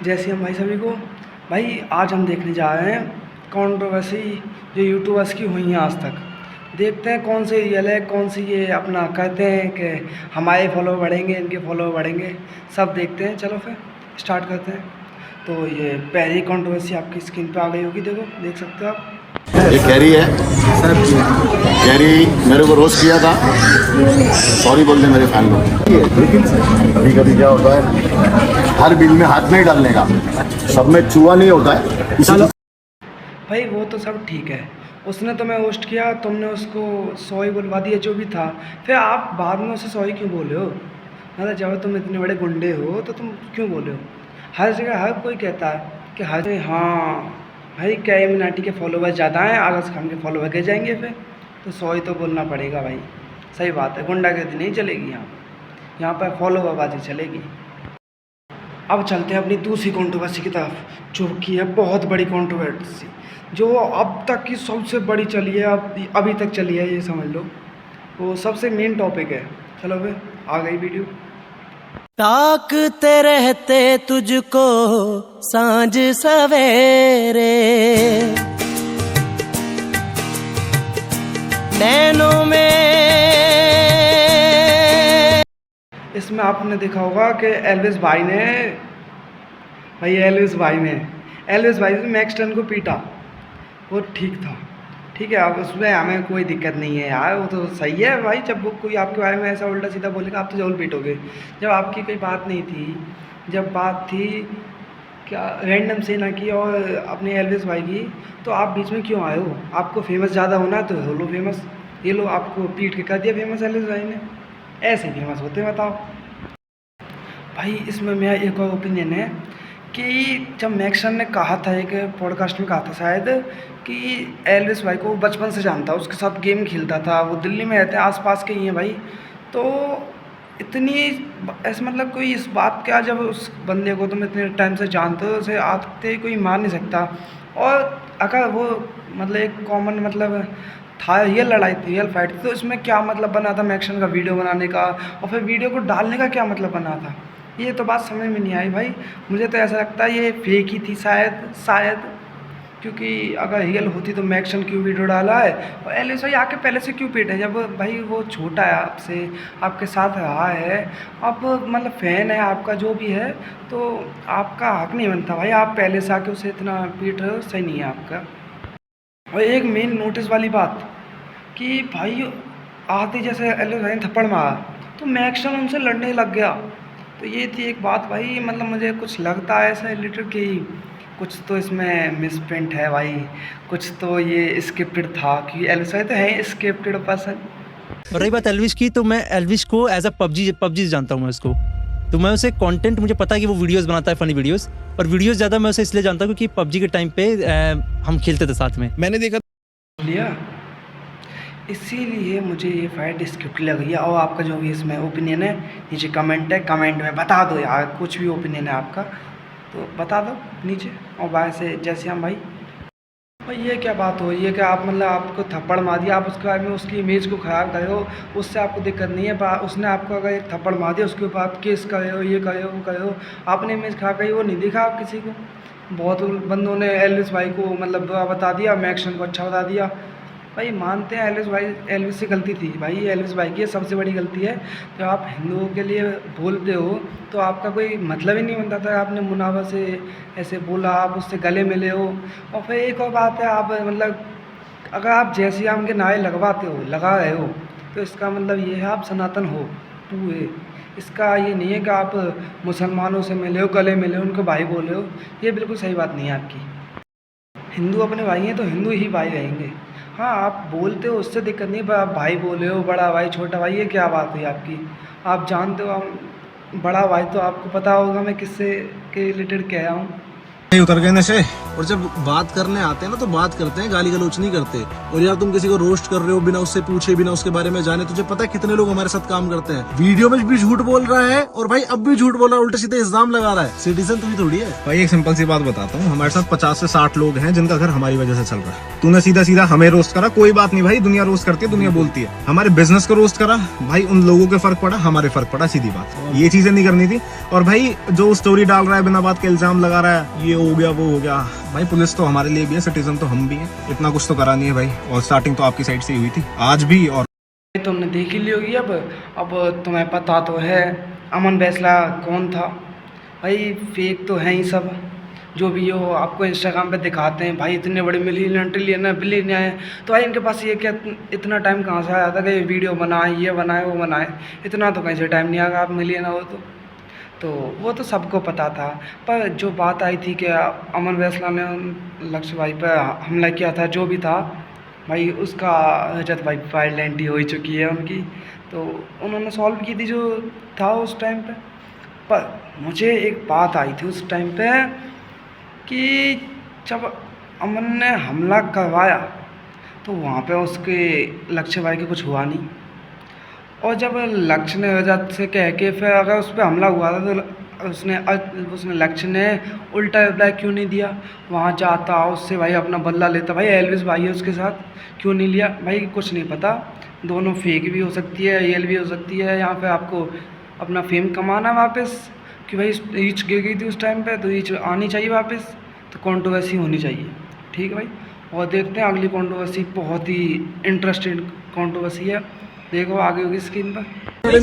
जय श्री राम भाई सभी को। भाई आज हम देखने जा रहे हैं कंट्रोवर्सी जो यूट्यूबर्स की हुई हैं आज तक। देखते हैं कौन सी रियल है, कौन सी ये अपना कहते हैं कि हमारे फॉलो बढ़ेंगे, इनके फॉलो बढ़ेंगे। सब देखते हैं, चलो फिर स्टार्ट करते हैं। तो ये पहली कंट्रोवर्सी आपकी स्क्रीन पे आ गई होगी, देखो देख सकते हो आप। ये कैरी है। कैरी मेरे को रोस्ट किया था, सॉरी बोल दे मेरे फैन लोग। लेकिन कभी कभी क्या होता है, हर बिल में हाथ नहीं डालने का, सब में चूहा नहीं होता है इसलिए। भाई वो तो सब ठीक है, उसने तुम्हें रोस्ट किया, तुमने उसको सॉरी बुलवा दिया जो भी था, फिर आप बाद में उसे सॉरी क्यों बोले हो? मतलब जब तुम इतने बड़े गुंडे हो तो तुम क्यों बोले हो? हर जगह हर कोई कहता है कि हर हाँ भाई क्या इल्यूमिनाटी के फॉलोवर ज़्यादा हैं, आगस खान के फॉलोवर गिर जाएंगे फिर तो सॉरी तो बोलना पड़ेगा भाई। सही बात है, गुंडागर्दी नहीं चलेगी यहाँ पर फॉलोवरबाजी चलेगी। अब चलते हैं अपनी दूसरी कंट्रोवर्सी की तरफ, जो कि है बहुत बड़ी कंट्रोवर्सी, जो अब तक की सबसे बड़ी चली है, अभी तक चली है, ये समझ लो। वो सबसे मेन टॉपिक है। चलो फिर आ गई वीडियो। ताकते रहते तुझको सांझ सवेरे, नैनों में। इसमें आपने देखा होगा कि एल्विस भाई ने मैक्स टन को पीटा, वो ठीक था, ठीक है। अब उसमें हमें कोई दिक्कत नहीं है यार, वो तो सही है भाई। जब वो कोई आपके बारे में ऐसा उल्टा सीधा बोलेगा आप तो जरूर पीटोगे। जब आपकी कोई बात नहीं थी, जब बात थी क्या रैंडम सेना की और अपने एल्विस भाई की, तो आप बीच में क्यों आए हो? आपको फेमस ज़्यादा होना है तो हो लो फेमस। ये लो आपको पीट के कर दिया फेमस एल्विस भाई ने, ऐसे फेमस होते बताओ भाई। इसमें मेरा एक और ओपिनियन है कि जब मैक्सन ने कहा था, एक पॉडकास्ट में कहा था शायद, कि एल्विस भाई को बचपन से जानता, उसके साथ गेम खेलता था, वो दिल्ली में रहते हैं, आसपास के ही हैं भाई। तो इतनी ऐसा मतलब कोई इस बात का, जब उस बंदे को तुम इतने टाइम से जानते हो, उसे आते कोई मान नहीं सकता। और अगर वो मतलब एक कॉमन मतलब था, ये लड़ाई थी, रियल फाइट थी, तो इसमें क्या मतलब बना था मैक्सन का वीडियो बनाने का, और फिर वीडियो को डालने का क्या मतलब बना था? ये तो बात समझ में नहीं आई भाई। मुझे तो ऐसा लगता है ये फेक ही थी शायद, क्योंकि अगर रियल होती तो मैक्सन क्यों वीडियो डाला है, और एल्विस भाई आके पहले से क्यों पीटे? जब भाई वो छोटा है आपसे, आपके साथ रहा है, अब मतलब फ़ैन है आपका जो भी है, तो आपका हक नहीं बनता भाई आप पहले से आके उसे इतना पीट रहे हो, सही नहीं है आपका। और एक मेन नोटिस वाली बात कि भाई आते जैसे एल्विस भाई ने थप्पड़ मारा तो मैक्सन उनसे लड़ने लग गया। तो ये थी एक बात भाई, मतलब मुझे कुछ लगता है ऐसा रिलेटेड कि कुछ तो इसमें मिसप्रिंट है भाई, कुछ तो ये स्क्रिप्टेड था, क्योंकि एल्विस भाई तो है स्क्रिप्टेड पर्सन। और रही बात एल्विश की, तो मैं एल्विश को एज अ पबजी जानता हूँ मैं उसको। तो मैं उसे कंटेंट, मुझे पता है कि वो वीडियोस बनाता है, फनी वीडियोस, और वीडियोस ज़्यादा मैं उसे इसलिए जानता हूँ क्योंकि पबजी के टाइम पे हम खेलते थे साथ में, मैंने देखा लिया, इसीलिए मुझे ये फाइट स्क्रिप्ट लग रही है। और आपका जो भी इसमें ओपिनियन है नीचे कमेंट है, कमेंट में बता दो यार, कुछ भी ओपिनियन है आपका तो बता दो नीचे। और बाहर से जैसे हम भाई ये क्या बात हो, ये क्या आप मतलब आपको थप्पड़ मार दिया, आप उसके बारे में उसकी इमेज को ख़राब करे हो, उससे आपको दिक्कत नहीं है, पर उसने आपको अगर एक थप्पड़ मार दिया उसके ऊपर आप केस करे हो, ये करे हो, वो करे हो, आपने इमेज खराब करी, वो नहीं दिखा आप किसी को। बहुत बंदों ने एल्विस भाई को मतलब बुरा बता दिया, मैक्सन को अच्छा बता दिया। भाई मानते हैं एल्विस से गलती थी भाई, एल्विस भाई की सबसे बड़ी गलती है। जब आप हिंदुओं के लिए बोलते हो तो आपका कोई मतलब ही नहीं बनता था, आपने मुनावर से ऐसे बोला, आप उससे गले मिले हो। और फिर एक और बात है, आप मतलब अगर आप जय श्री राम के नारे लगा रहे हो, तो इसका मतलब ये है आप सनातन हो पूरे। इसका ये नहीं है कि आप मुसलमानों से मिले हो, गले मिले हो, उनको भाई बोले हो, ये बिल्कुल सही बात नहीं है आपकी। हिंदू अपने भाई हैं तो हिंदू ही भाई रहेंगे। हाँ आप बोलते हो उससे दिक्कत नहीं, पर आप भाई बोले हो, बड़ा भाई छोटा भाई, ये क्या बात हुई आपकी? आप जानते हो हम बड़ा भाई, तो आपको पता होगा मैं किससे के रिलेटेड कह रहा हूँ। नहीं उतर गए नशे। और जब बात करने आते हैं ना तो बात करते हैं, गाली गलौच नहीं करते। और यार तुम किसी को रोस्ट कर रहे हो बिना उससे पूछे, बिना उसके बारे में जाने। तुझे पता है कितने लोग हमारे साथ काम करते हैं, वीडियो में भी झूठ बोल रहा है और भाई अब भी झूठ बोल रहा है, उल्टे सीधे इल्जाम लगा रहा है। सिटीजन तुझे थोड़ी है भाई। एक सिंपल सी बात बताता हूँ, हमारे साथ 50 से 60 लोग हैं जिनका घर हमारी वजह से चल रहा है। तूने सीधा सीधा हमें रोस्ट करा, कोई बात नहीं भाई, दुनिया रोस्ट करती है, दुनिया बोलती है। हमारे बिजनेस को रोस्ट करा भाई, उन लोगों के फर्क पड़ा, हमारे फर्क पड़ा, सीधी बात। ये चीजें नहीं करनी थी। और भाई जो स्टोरी डाल रहा है बिना बात के इल्जाम लगा रहा है, ये हो गया वो हो गया, भाई पुलिस तो हमारे लिए भी है, सिटीजन तो हम भी हैं। इतना कुछ तो करा नहीं है भाई। और स्टार्टिंग तो आपकी साइड से ही हुई थी, आज भी। और तुमने देख ही ली होगी। अब तुम्हें पता तो है अमन बैसला कौन था भाई। फेक तो है ही सब, जो भी हो आपको इंस्टाग्राम पे दिखाते हैं भाई, इतने बड़े मिलियनर बिलियनर हैं। तो भाई इनके पास ये क्या इतना टाइम कहाँ से आया था कि वीडियो बनाए, ये बनाए, वो बनाए। इतना तो कहीं से टाइम नहीं आएगा, आप मिलियनर हो तो वो तो सबको पता था। पर जो बात आई थी कि अमन बैसला ने लक्ष्य भाई पर हमला किया था, जो भी था भाई, उसका रजत भाई फाइल एंट्री हो चुकी है उनकी, तो उन्होंने सॉल्व की थी जो था उस टाइम पे। पर मुझे एक बात आई थी उस टाइम पे कि जब अमन ने हमला करवाया तो वहाँ पे उसके लक्ष्य भाई के कुछ हुआ नहीं। और जब लक्ष्य ने रजत से कह के फिर अगर उस पर हमला हुआ था तो उसने लक्ष्य ने उल्टा रिप्लाई क्यों नहीं दिया? वहाँ जाता उससे भाई अपना बदला लेता। भाई एल्विस भाई है उसके साथ, क्यों नहीं लिया? भाई कुछ नहीं पता, दोनों फेक भी हो सकती है, रियल भी हो सकती है। यहाँ पे आपको अपना फेम कमाना वापस, कि भाई रीच गिर गई थी उस टाइम पे, तो रीच आनी चाहिए वापस, तो कंट्रोवर्सी होनी चाहिए। ठीक है भाई। और देखते हैं अगली कंट्रोवर्सी, बहुत ही इंटरेस्टिंग कंट्रोवर्सी है, देखो आगे होगी स्क्रीन पर। मेरी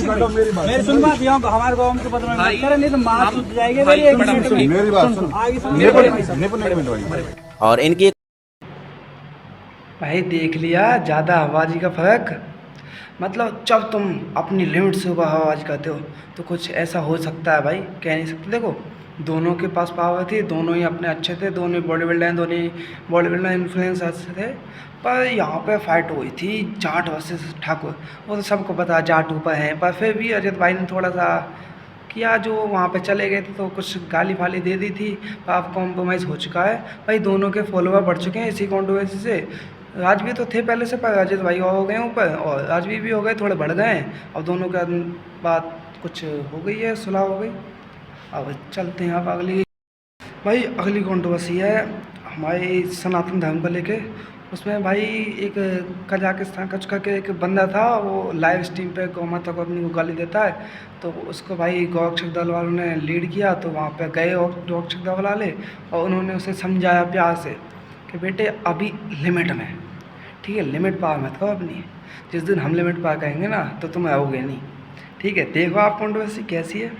सुन बात, यहाँ हमारे गाँव के पता नहीं तो मार टूट जाएगी मेरी बात सुन। और इनकी भाई देख लिया, ज़्यादा आवाज़ी का फ़र्क। मतलब जब तुम अपनी लिमिट से ऊपर आवाज़ करते हो तो कुछ ऐसा हो सकता है भाई, कह नहीं सकते। देखो दोनों के पास पावर थी, दोनों ही अपने अच्छे थे, दोनों ही बॉडी बिल्डर हैं, दोनों ही बॉडी बिल्डर इन्फ्लुएंसर्स थे। पर यहाँ पे फाइट हुई थी जाट वर्सेस ठाकुर, वो तो सबको पता जाट ऊपर हैं। पर फिर भी अजय भाई ने थोड़ा सा किया, जो वहाँ पे चले गए थे तो कुछ गाली फाली दे दी थी। पर अब कॉम्प्रोमाइज़ हो चुका है भाई, दोनों के फॉलोवर बढ़ चुके हैं इसी कंट्रोवर्सी से। राजवीर तो थे पहले से, पर अजय भाई हो गए ऊपर और राजवीर भी हो गए, थोड़े बढ़ गए हैं। अब दोनों के बात कुछ हो गई है, सुलह हो गई। अब चलते हैं अब अगली। भाई अगली कंट्रोवर्सी है हमारे सनातन धर्म को लेके। उसमें भाई एक कजाकिस्तान का चुका के एक बंदा था, वो लाइव स्ट्रीम पे गौ माता को अपनी को गाली देता है, तो उसको भाई गौरक्षक दल वालों ने लीड किया। तो वहाँ पे गए गौरक्षक दल वाले और उन्होंने उसे समझाया प्यार से कि बेटे अभी लिमिट में, ठीक है, लिमिट पार मत करो अपनी। जिस दिन हम लिमिट पार करेंगे ना तो तुम आओगे नहीं। ठीक है, देखो आप कंट्रोवर्सी कैसी है।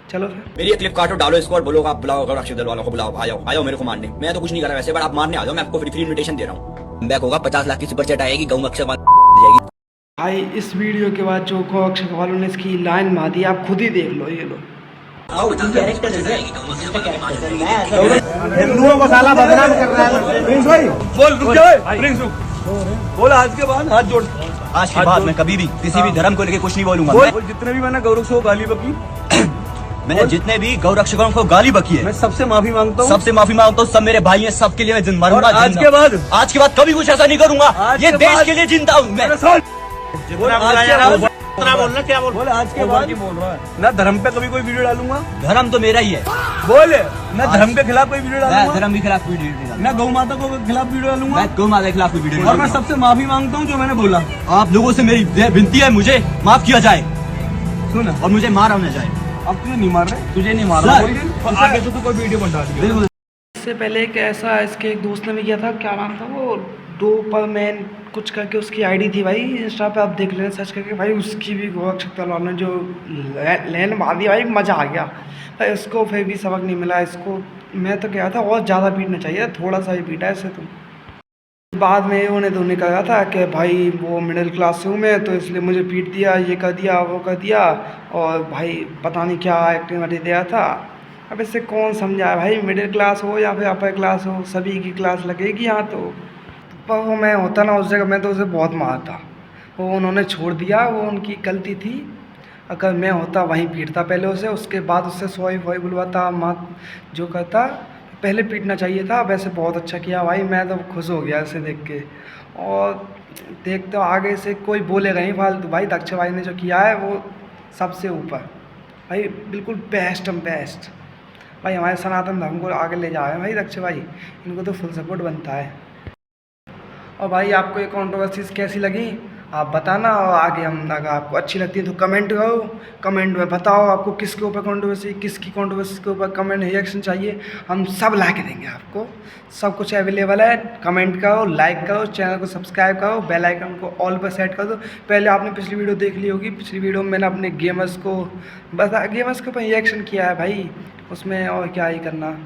चलो फिर मेरी एक क्लिप काटो, डालो इसको और बोलो आप बुलाओ गौरक्षक दल वालों को, बुलाओ, आ जाओ मेरे को मारने। मैं तो कुछ नहीं कर रहा वैसे, बट आप मारने आ जाओ, मैं आपको फ्री इन्विटेशन दे रहा हूँ। बैक होगा 50 लाख की सुपर चैट आएगी, गौरक्षक जाएगी। भाई इस वीडियो के बाद जो गौरक्षक वालों ने इसकी लाइन मार दी, आप खुद ही देख लो। ये लो हिंदुओं को साला बदनाम कर रहा है। प्रिंस भाई बोल, रुक जाओ प्रिंस, बोल आज के बाद हाथ जोड़। आज के बाद मैं कभी भी किसी भी धर्म को लेकर कुछ नहीं बोलूंगा। बोल, जितने भी मैंने गौरक्षकों को गाली बकी, मैंने जितने भी गौरक्षकों को गाली बकी है, मैं सबसे माफी मांगता हूँ, सबसे माफी मांगता हूँ। सब मेरे भाई हैं, सबके लिए मैं मरूंगा। आज के बाद कभी कुछ ऐसा नहीं करूंगा। ये देश के लिए जिंदा हूँ मैं। बोलना क्या बोल, आज के बाद बोल रहा है ना धर्म पे कभी कोई वीडियो डालूंगा। धर्म तो मेरा ही है। बोल ना धर्म के खिलाफ कोई वीडियो डालूंगा, धर्म के खिलाफ वीडियो डालूंगा। मैं गौ माता को खिलाफ वीडियो डालूंगा, मैं गौ माता के खिलाफ वीडियो। और मैं सबसे माफी मांगता हूँ जो मैंने बोला। आप लोगों से मेरी विनती है, मुझे माफ किया जाए सुन, और मुझे मारा न जाए। अब तुझे नहीं मार रहे, तुझे नहीं मार रहा, आगे तो तू कोई वीडियो बना दिया। इससे पहले एक ऐसा इसके एक दोस्त ने भी किया था, क्या नाम था वो, डोपरमैन कुछ करके उसकी आईडी थी भाई, इंस्टा पे आप देख लेना सर्च करके। भाई उसकी भी गौरक्षक दल वालों ने जो लैन मार दी भाई, मज़ा आ गया भाई। उसको फिर भी सबक नहीं मिला इसको। मैं तो कहा था और ज़्यादा पीटना चाहिए, थोड़ा सा ही पीटा ऐसे। तो बाद में उन्हें तो कहा था कि भाई वो मिडिल क्लास से हूँ मैं, तो इसलिए मुझे पीट दिया, ये कर दिया, वो कर दिया, और भाई पता नहीं क्या एक्टिंग दिया था। अब इससे कौन समझाए भाई, मिडिल क्लास हो या फिर अपर क्लास हो, सभी की क्लास लगेगी यहाँ। तो पर वो मैं होता ना उस जगह, मैं तो उसे बहुत मारता। वो उन्होंने छोड़ दिया, वो उनकी गलती थी। अगर मैं होता वहीं पीटता पहले उसे, उसके बाद उससे सॉरी बुलवाता, माँ जो करता, पहले पीटना चाहिए था। वैसे बहुत अच्छा किया भाई, मैं तो खुश हो गया इसे देख के। और देखते हो आगे से कोई बोलेगा नहीं फालतू। भाई दक्ष भाई ने जो किया है वो सबसे ऊपर भाई, बिल्कुल बेस्ट बेस्ट भाई। हमारे सनातन धर्म को आगे ले जा रहे हैं भाई दक्ष भाई, इनको तो फुल सपोर्ट बनता है। और भाई आपको ये कंट्रोवर्सीज कैसी लगी आप बताना, और आगे हम अगर आपको अच्छी लगती है तो कमेंट करो, कमेंट में बताओ आपको किसके ऊपर कंट्रोवर्सी, किसकी कंट्रोवर्सी के ऊपर कमेंट रिएक्शन चाहिए, हम सब ला के देंगे आपको। सब कुछ अवेलेबल है। कमेंट करो, लाइक करो, चैनल को सब्सक्राइब करो, बेल आइकन को ऑल पर सेट कर दो। पहले आपने पिछली वीडियो देख ली होगी, पिछली वीडियो में मैंने अपने गेमर्स को के ऊपर रिएक्शन किया है भाई, उसमें और क्या ही करना।